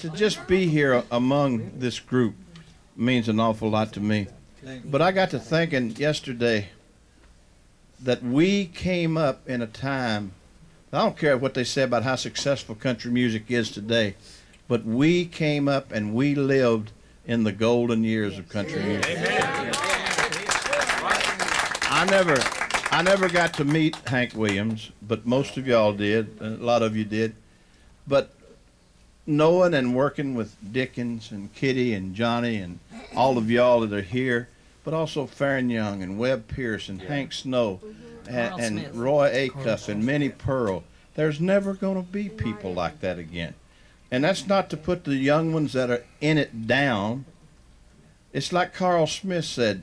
To just be here among this group means an awful lot to me. But I got to thinking yesterday that we came up in a time, I don't care what they say about how successful country music is today, but we came up and we lived in the golden years of country music. I never got to meet Hank Williams, but most of y'all did, and a lot of you did. But knowing and working with Dickens and Kitty and Johnny and all of y'all that are here, but also Farron Young and Webb Pierce and Hank Snow and Roy Acuff and Minnie Pearl, there's never going to be people like that again. And that's not to put the young ones that are in it down. It's like Carl Smith said,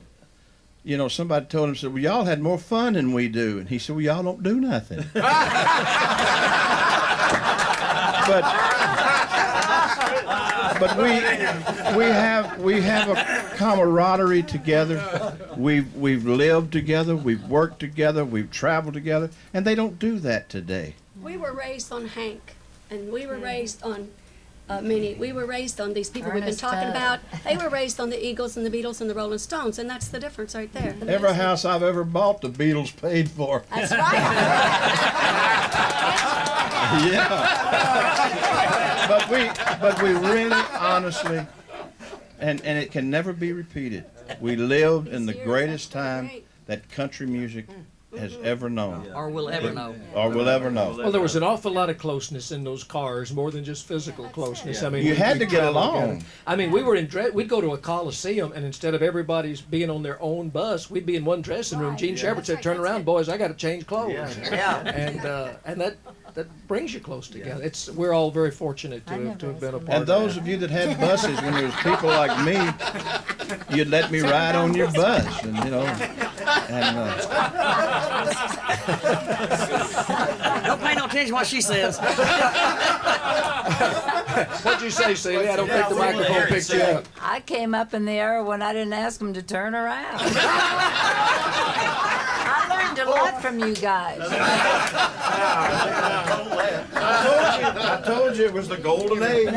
you know, somebody told him, said, well, y'all had more fun than we do. And he said, well, y'all don't do nothing. But we have a camaraderie together. We've lived together. We've worked together. We've traveled together, and they don't do that today. We were raised on Hank, and we were raised on Minnie. We were raised on these people we've been talking about. They were raised on the Eagles and the Beatles and the Rolling Stones, and that's the difference right there. Every house I've ever bought, the Beatles paid for. That's right. Yeah. But we really, honestly, and it can never be repeated. We lived in the greatest time that country music has ever known. Or will ever know. Or will ever know. Well, there was an awful lot of closeness in those cars, more than just physical closeness. I mean, You had to get along. I mean, we'd go to a coliseum, and instead of everybody's being on their own bus, we'd be in one dressing room. Gene Shepard said, "Turn around, boys, I got to change clothes." Yeah. And that brings you close together. We're all very fortunate to have been a part And of those that. of you that had buses, when there was people like me, you'd let me ride on your bus, and you know, and Don't pay no attention to what she says. What'd you say, Celia? I don't think the microphone picked you up. I came up in the era when I didn't ask them to turn around. I learned a lot from you guys. I told you it was the golden age.